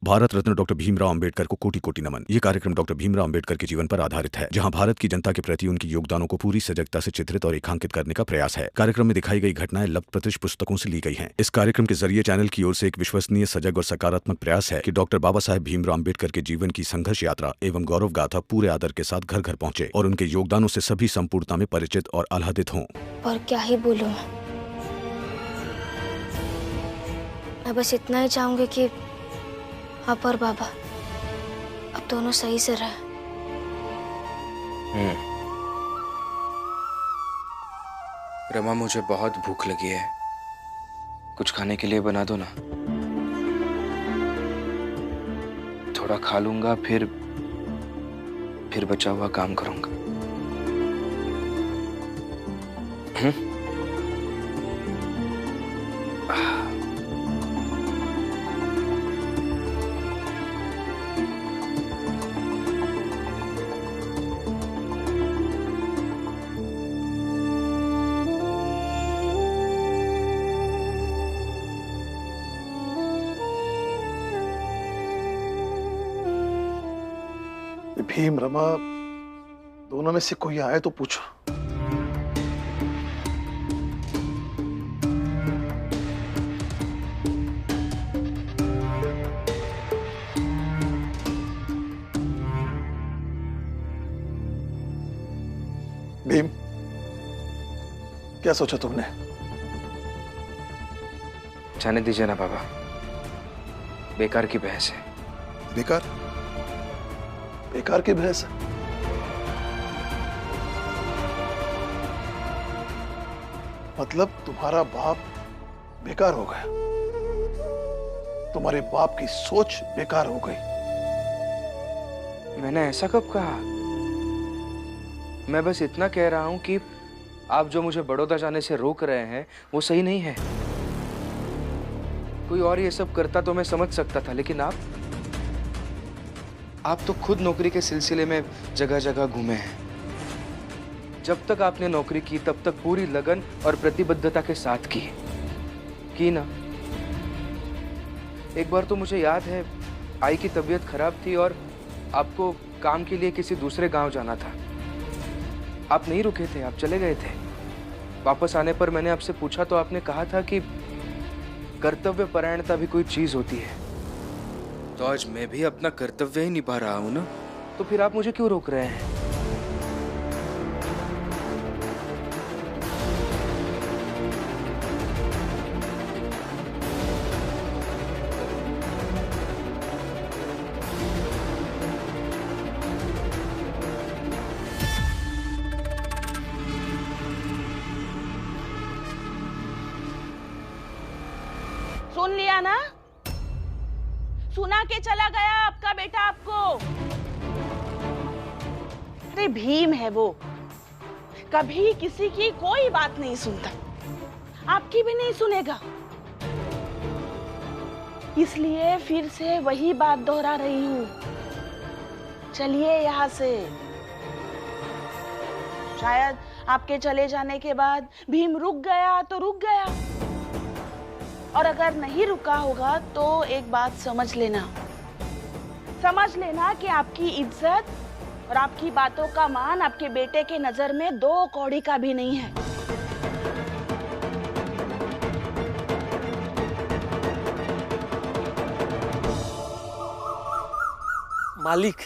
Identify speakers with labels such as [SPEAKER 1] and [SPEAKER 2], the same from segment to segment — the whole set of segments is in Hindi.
[SPEAKER 1] भारत रत्न डॉक्टर भीमराव अंबेडकर को कोटि कोटि नमन। ये कार्यक्रम डॉक्टर भीमराव अंबेडकर के जीवन पर आधारित है, जहां भारत की जनता के प्रति उनके योगदानों को पूरी सजगता से चित्रित और रेखांकित करने का प्रयास है। कार्यक्रम में दिखाई गई घटनाएं लब्ध प्रतिष्ठ पुस्तकों से ली गई हैं। इस कार्यक्रम के जरिए चैनल की ओर से एक विश्वसनीय, सजग और सकारात्मक प्रयास है कि डॉक्टर बाबा साहेब भीमराव अंबेडकर के जीवन की संघर्ष यात्रा एवं गौरव गाथा पूरे आदर के साथ घर घर पहुंचे और उनके योगदानों से सभी संपूर्णता में परिचित और आह्लादित हों।
[SPEAKER 2] और क्या ही बोलूं, मैं बस इतना ही चाहूंगी कि आप और बाबा अब दोनों सही से रहे।
[SPEAKER 3] रमा, मुझे बहुत भूख लगी है, कुछ खाने के लिए बना दो ना। थोड़ा खा लूंगा, फिर बचा हुआ काम करूंगा।
[SPEAKER 4] भीम, रमा, दोनों में से कोई आए तो पूछो। भीम, क्या सोचा तुमने?
[SPEAKER 3] जाने दीजिए ना बाबा, बेकार की बहस है।
[SPEAKER 4] बेकार? बेकार की बहस है? मतलब तुम्हारा बाप बेकार हो गया? तुम्हारे बाप की सोच बेकार हो गई?
[SPEAKER 3] मैंने ऐसा कब कहा? मैं बस इतना कह रहा हूं कि आप जो मुझे बड़ौदा जाने से रोक रहे हैं वो सही नहीं है। कोई और ये सब करता तो मैं समझ सकता था, लेकिन आप तो खुद नौकरी के सिलसिले में जगह जगह घूमे हैं। जब तक आपने नौकरी की तब तक पूरी लगन और प्रतिबद्धता के साथ की ना। एक बार तो मुझे याद है, आई की तबीयत खराब थी और आपको काम के लिए किसी दूसरे गांव जाना था। आप नहीं रुके थे, आप चले गए थे। वापस आने पर मैंने आपसे पूछा तो आपने कहा था कि कर्तव्य परायणता भी कोई चीज होती है। तो आज मैं भी अपना कर्तव्य ही निभा रहा हूं ना, तो फिर आप मुझे क्यों रोक रहे हैं?
[SPEAKER 5] सुन लिया ना? सुना के चला गया आपका बेटा आपको। अरे भीम है वो, कभी किसी की कोई बात नहीं सुनता, आपकी भी नहीं सुनेगा। इसलिए फिर से वही बात दोहरा रही हूं, चलिए यहाँ से। शायद आपके चले जाने के बाद भीम रुक गया तो रुक गया, और अगर नहीं रुका होगा तो एक बात समझ लेना कि आपकी इज्जत और आपकी बातों का मान आपके बेटे के नजर में 2 कौड़ी का भी नहीं है।
[SPEAKER 6] मालिक,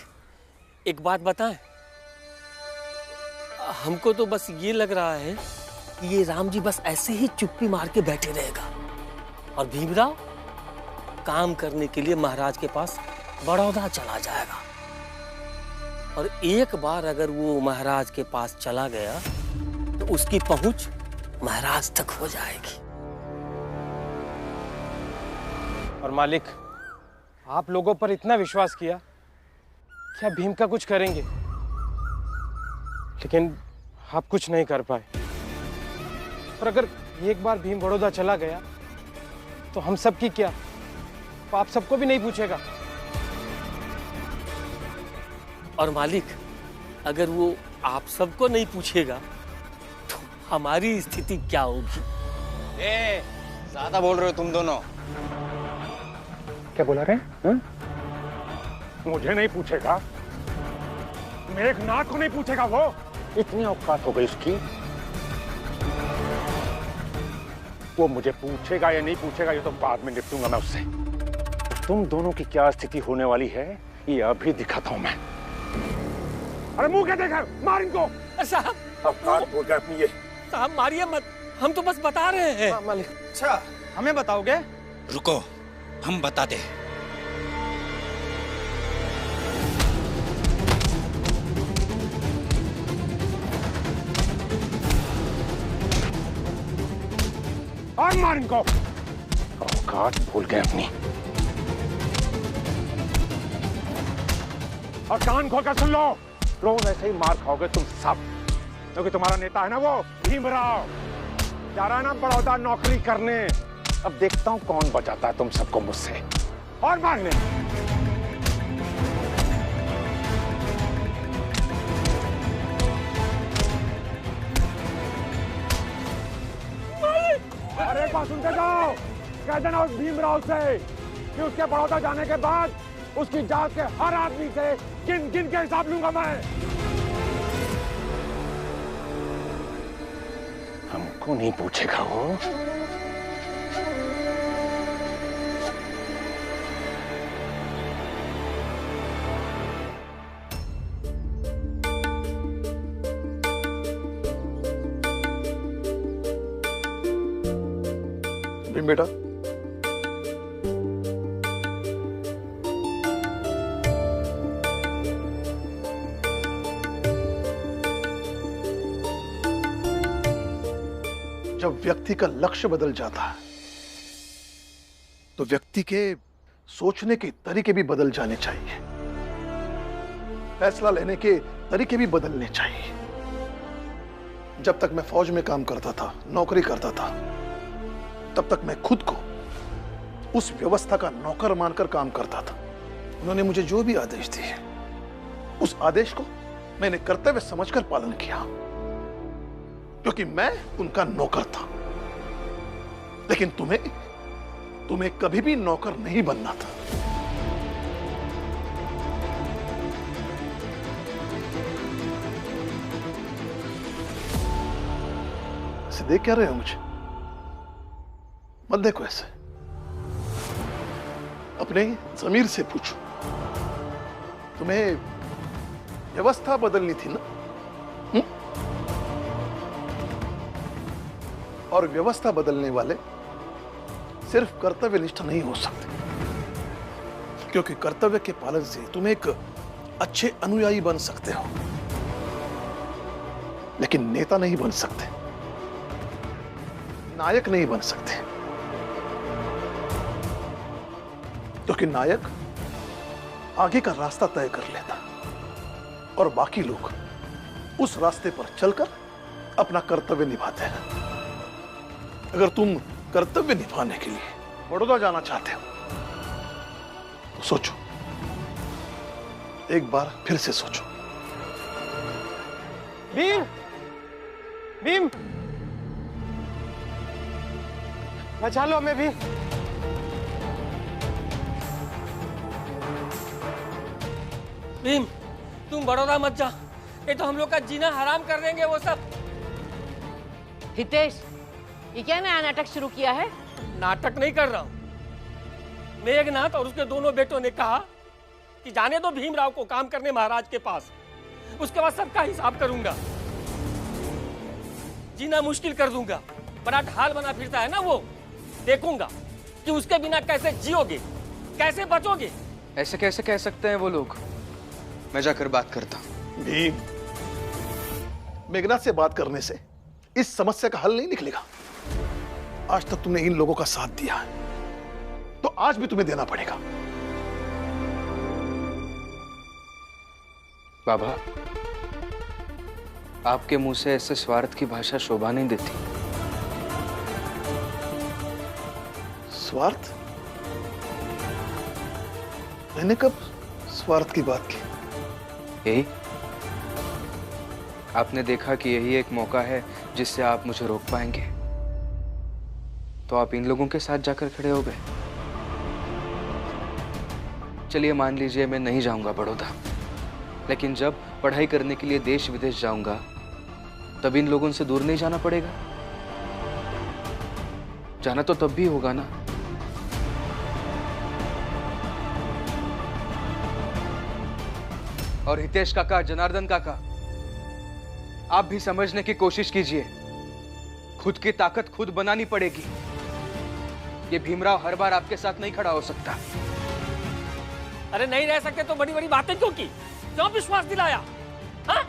[SPEAKER 6] एक बात बताएं, हमको तो बस ये लग रहा है कि ये राम जी बस ऐसे ही चुप्पी मार के बैठे रहेगा और भीमराव काम करने के लिए महाराज के पास बड़ौदा चला जाएगा। और एक बार अगर वो महाराज के पास चला गया तो उसकी पहुंच महाराज तक हो जाएगी।
[SPEAKER 7] और मालिक, आप लोगों पर इतना विश्वास किया कि आप भीम का कुछ करेंगे, लेकिन आप कुछ नहीं कर पाए। और अगर एक बार भीम बड़ौदा चला गया तो हम सब की क्या? आप सबको भी नहीं पूछेगा।
[SPEAKER 6] और मालिक, अगर वो आप सबको नहीं पूछेगा तो हमारी स्थिति क्या होगी?
[SPEAKER 8] ज्यादा बोल रहे हो तुम दोनों।
[SPEAKER 7] क्या बोला रहे हैं?
[SPEAKER 8] मुझे नहीं पूछेगा, मेघनाथ को नहीं पूछेगा। वो इतनी औकात हो गई उसकी, वो मुझे पूछेगा या नहीं पूछेगा ये तो बाद में निपटूंगा मैं उससे। तुम दोनों की क्या स्थिति होने वाली है ये अभी दिखाता हूं मैं। अरे मुंह क्या देखा, मार इनको।
[SPEAKER 6] साहब
[SPEAKER 8] औकात बोल गए अपनी ये।
[SPEAKER 6] साहब मारिए मत, हम तो बस बता रहे हैं।
[SPEAKER 7] मालिक। अच्छा हमें बताओगे?
[SPEAKER 9] रुको, हम बताते हैं।
[SPEAKER 8] और मार इनको। औकात भूल गए अपनी। और कान खोलकर सुन लो, रोज ऐसे ही मार खाओगे तुम सब, क्योंकि तुम्हारा नेता है ना वो भीमराव, जा रहा है ना बड़ौदा नौकरी करने। अब देखता हूं कौन बचाता है तुम सबको मुझसे। और मारने। अरे एक बात सुनते जाओ, कह देना उस भीमराव से कि उसके बड़ौदा जाने के बाद उसकी जात के हर आदमी से गिन गिन के हिसाब लूंगा मैं। हमको नहीं पूछेगा वो।
[SPEAKER 4] भीम बेटा, जब व्यक्ति का लक्ष्य बदल जाता है तो व्यक्ति के सोचने के तरीके भी बदल जाने चाहिए, फैसला लेने के तरीके भी बदलने चाहिए। जब तक मैं फौज में काम करता था, नौकरी करता था, तब तक मैं खुद को उस व्यवस्था का नौकर मानकर काम करता था। उन्होंने मुझे जो भी आदेश दिए, उस आदेश को मैंने कर्तव्य समझकर पालन किया, क्योंकि मैं उनका नौकर था। लेकिन तुम्हें कभी भी नौकर नहीं बनना था। ऐसे देख क्या रहे हो मुझे? मत देखो ऐसे, अपने जमीर से पूछो। तुम्हें व्यवस्था बदलनी थी ना? और व्यवस्था बदलने वाले सिर्फ कर्तव्यनिष्ठ नहीं हो सकते, क्योंकि कर्तव्य के पालन से तुम एक अच्छे अनुयायी बन सकते हो, लेकिन नेता नहीं बन सकते, नायक नहीं बन सकते। क्योंकि नायक आगे का रास्ता तय कर लेता और बाकी लोग उस रास्ते पर चलकर अपना कर्तव्य निभाते हैं। अगर तुम कर्तव्य निभाने के लिए बड़ौदा जाना चाहते हो तो सोचो, एक बार फिर से सोचो।
[SPEAKER 7] भीम, भीम, बचा लो हमें भी।
[SPEAKER 6] भीम, तुम बड़ौदा मत जा, ये तो हम लोग का जीना हराम कर देंगे वो सब।
[SPEAKER 10] हितेश, ये क्या नया नाटक शुरू किया है?
[SPEAKER 6] नाटक नहीं कर रहा हूं। मेघनाथ और उसके दोनों बेटों ने कहा कि जाने दो भीमराव को काम करने महाराज के पास, उसके बाद सबका हिसाब करूंगा, जीना मुश्किल कर दूंगा। बड़ा ढाल बना फिरता है ना वो, देखूंगा कि उसके बिना कैसे जियोगे, कैसे बचोगे।
[SPEAKER 3] ऐसे कैसे कह सकते हैं वो लोग? मैं जाकर बात करता हूं।
[SPEAKER 4] भीम, मेघनाथ से बात करने से इस समस्या का हल नहीं निकलेगा। आज तक तुमने इन लोगों का साथ दिया है, तो आज भी तुम्हें देना पड़ेगा।
[SPEAKER 3] बाबा, आपके मुंह से ऐसे स्वार्थ की भाषा शोभा नहीं देती।
[SPEAKER 4] स्वार्थ? मैंने कब स्वार्थ की बात की?
[SPEAKER 3] यही आपने देखा कि यही एक मौका है जिससे आप मुझे रोक पाएंगे, तो आप इन लोगों के साथ जाकर खड़े हो गए। चलिए मान लीजिए मैं नहीं जाऊंगा बड़ौदा, लेकिन जब पढ़ाई करने के लिए देश विदेश जाऊंगा तब इन लोगों से दूर नहीं जाना पड़ेगा। जाना तो तब भी होगा ना। और हितेश काका, जनार्दन काका, आप भी समझने की कोशिश कीजिए, खुद की ताकत खुद बनानी पड़ेगी। ये भीमराव हर बार आपके साथ नहीं खड़ा हो सकता।
[SPEAKER 6] अरे नहीं रह सकते तो बड़ी बड़ी बातें क्यों की? क्यों विश्वास दिलाया? हाँ?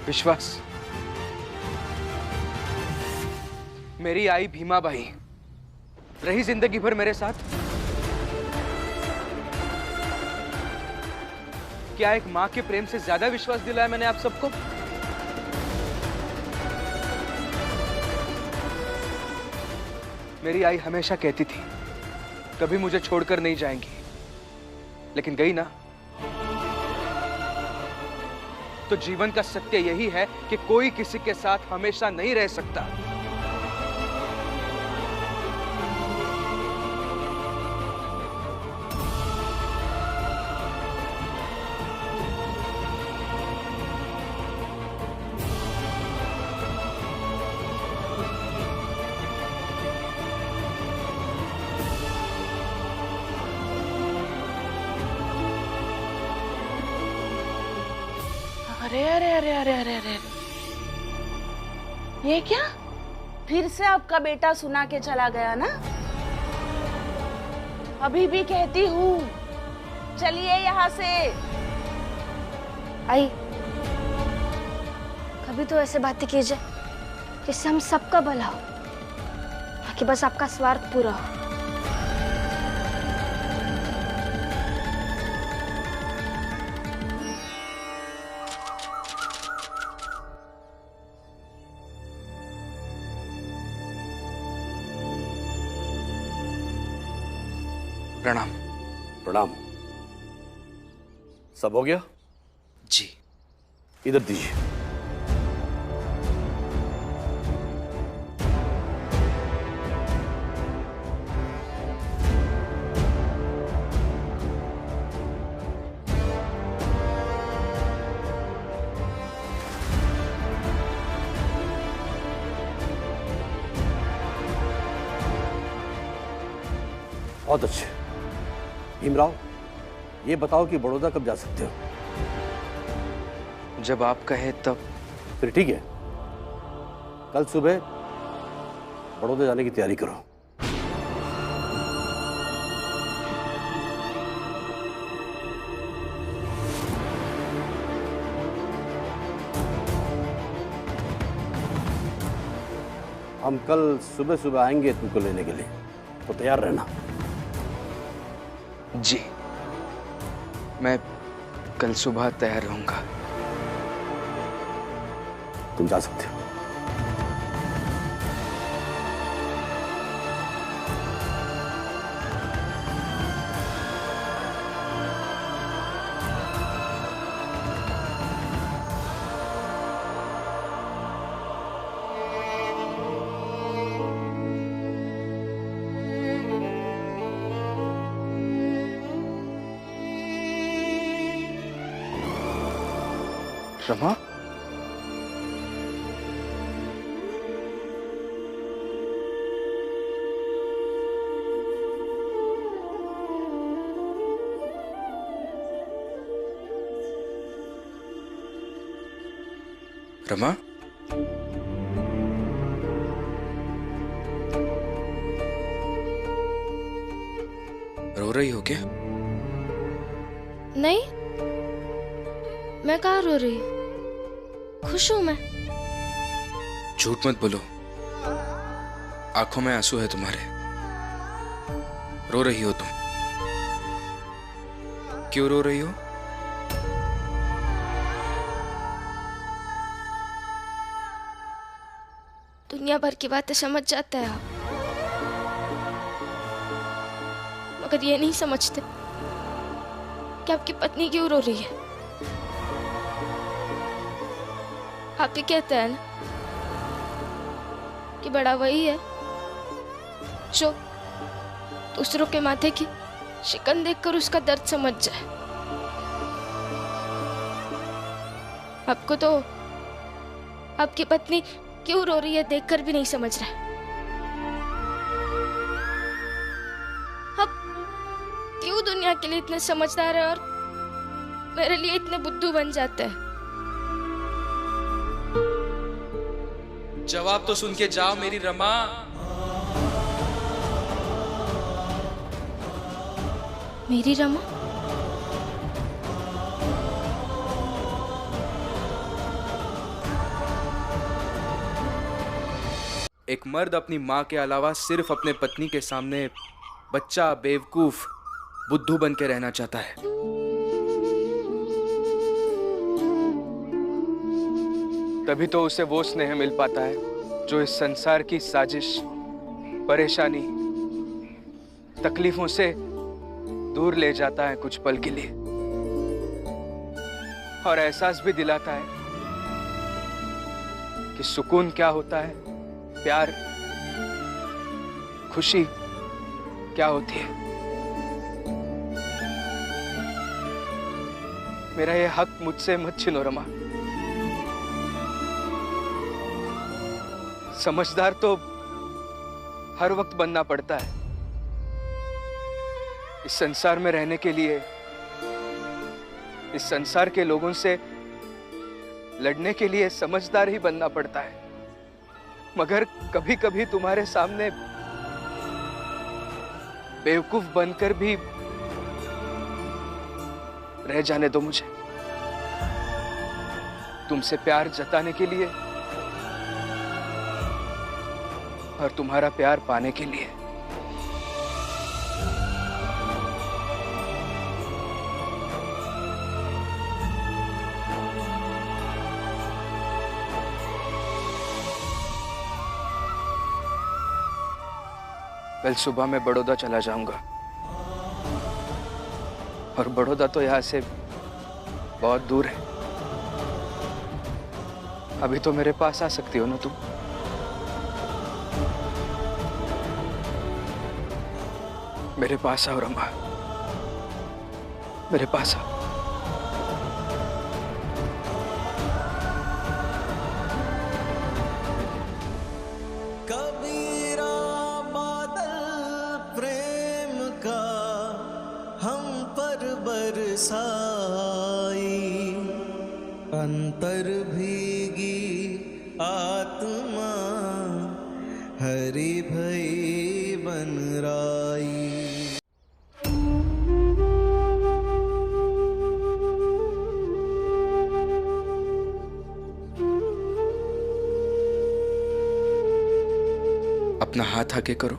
[SPEAKER 3] विश्वास? मेरी आई भीमाबाई रही जिंदगी भर मेरे साथ। क्या एक मां के प्रेम से ज्यादा विश्वास दिलाया मैंने आप सबको? मेरी आई हमेशा कहती थी कभी मुझे छोड़कर नहीं जाएंगी, लेकिन गई ना। तो जीवन का सत्य यही है कि कोई किसी के साथ हमेशा नहीं रह सकता।
[SPEAKER 5] अरे अरे अरे अरे अरे अरे, ये क्या? फिर से आपका बेटा सुना के चला गया ना? अभी भी कहती हूँ, चलिए यहाँ से।
[SPEAKER 2] आई, कभी तो ऐसे बातें कीजिए जिससे हम सबका भला हो, ताकि बस आपका स्वार्थ पूरा हो।
[SPEAKER 3] प्रणाम।
[SPEAKER 11] प्रणाम। सब हो गया?
[SPEAKER 3] जी।
[SPEAKER 11] इधर दीजिए। बहुत अच्छे। भीमराव, ये बताओ कि बड़ौदा कब जा सकते हो?
[SPEAKER 3] जब आप कहे तब।
[SPEAKER 11] फिर ठीक है, कल सुबह बड़ौदा जाने की तैयारी करो। हम कल सुबह सुबह आएंगे तुमको लेने के लिए, तो तैयार रहना।
[SPEAKER 3] जी, मैं कल सुबह तैयार रहूंगा।
[SPEAKER 11] तुम जा सकते हो।
[SPEAKER 3] रमा? रमा? रो रही हो क्या?
[SPEAKER 2] नहीं, मैं कहाँ रो रही हूँ, खुश हूं मैं।
[SPEAKER 3] झूठ मत बोलो, आंखों में आंसू है तुम्हारे। रो रही हो तुम। क्यों रो रही हो?
[SPEAKER 2] दुनिया भर की बातें समझ जाते हैं आप, मगर ये नहीं समझते कि आपकी पत्नी क्यों रो रही है। आप ही कहते हैं ना कि बड़ा वही है जो दूसरों के माथे की शिकन देखकर उसका दर्द समझ जाए। आपको तो आपकी पत्नी क्यों रो रही है देखकर भी नहीं समझ रहा है। आप क्यों दुनिया के लिए इतने समझदार है और मेरे लिए इतने बुद्धू बन जाते हैं।
[SPEAKER 3] जवाब तो सुन के जाओ मेरी रमा।
[SPEAKER 2] मेरी रमा?
[SPEAKER 3] एक मर्द अपनी माँ के अलावा सिर्फ अपने पत्नी के सामने बच्चा, बेवकूफ, बुद्धू बन के रहना चाहता है। तभी तो उसे वो स्नेह मिल पाता है जो इस संसार की साजिश, परेशानी, तकलीफों से दूर ले जाता है कुछ पल के लिए और एहसास भी दिलाता है कि सुकून क्या होता है, प्यार, खुशी क्या होती है। मेरा ये हक मुझसे मत छीनो रमा। समझदार तो हर वक्त बनना पड़ता है। इस संसार में रहने के लिए, इस संसार के लोगों से लड़ने के लिए समझदार ही बनना पड़ता है। मगर कभी कभी तुम्हारे सामने बेवकूफ बनकर भी रह जाने दो मुझे, तुमसे प्यार जताने के लिए और तुम्हारा प्यार पाने के लिए। कल सुबह मैं बड़ौदा चला जाऊंगा और बड़ौदा तो यहाँ से बहुत दूर है। अभी तो मेरे पास आ सकती हो ना तुम? मेरे पास आओ रमा, मेरे पास आओ।
[SPEAKER 12] अंतर भीगी आत्मा हरि भई बन राई।
[SPEAKER 3] अपना हाथ आगे करो।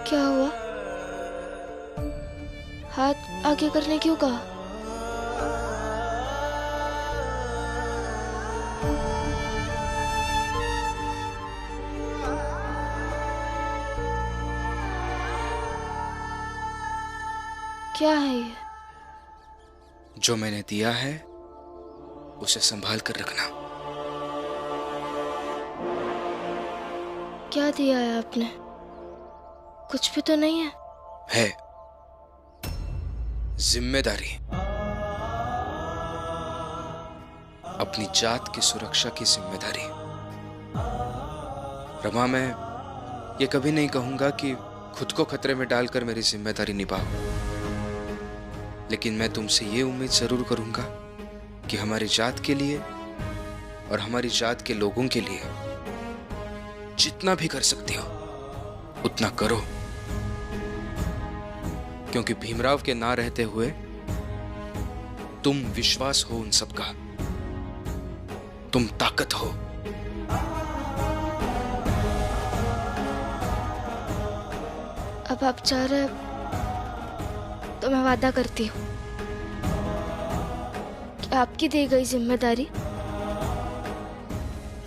[SPEAKER 2] क्या हुआ? हाथ आगे करने क्यों कहा? क्या है ये?
[SPEAKER 3] जो मैंने दिया है उसे संभाल कर रखना।
[SPEAKER 2] क्या दिया है आपने? कुछ भी तो नहीं है।
[SPEAKER 3] है जिम्मेदारी, अपनी जात की सुरक्षा की जिम्मेदारी। रमा, मैं ये कभी नहीं कहूंगा कि खुद को खतरे में डालकर मेरी जिम्मेदारी निभाओ, लेकिन मैं तुमसे ये उम्मीद जरूर करूंगा कि हमारी जात के लिए और हमारी जात के लोगों के लिए जितना भी कर सकती हो उतना करो, क्योंकि भीमराव के ना रहते हुए तुम विश्वास हो उन सबका, तुम ताकत हो।
[SPEAKER 2] अब आप चाह रहे तो मैं वादा करती हूँ कि आपकी दी गई जिम्मेदारी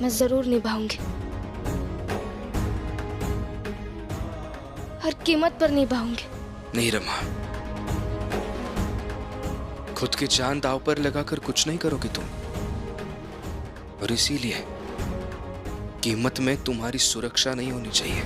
[SPEAKER 2] मैं जरूर निभाऊंगी, हर कीमत पर निभाऊंगी।
[SPEAKER 3] नहीं रमा, खुद की जान दांव पर लगाकर कुछ नहीं करोगे तुम, और इसीलिए कीमत में तुम्हारी सुरक्षा नहीं होनी चाहिए।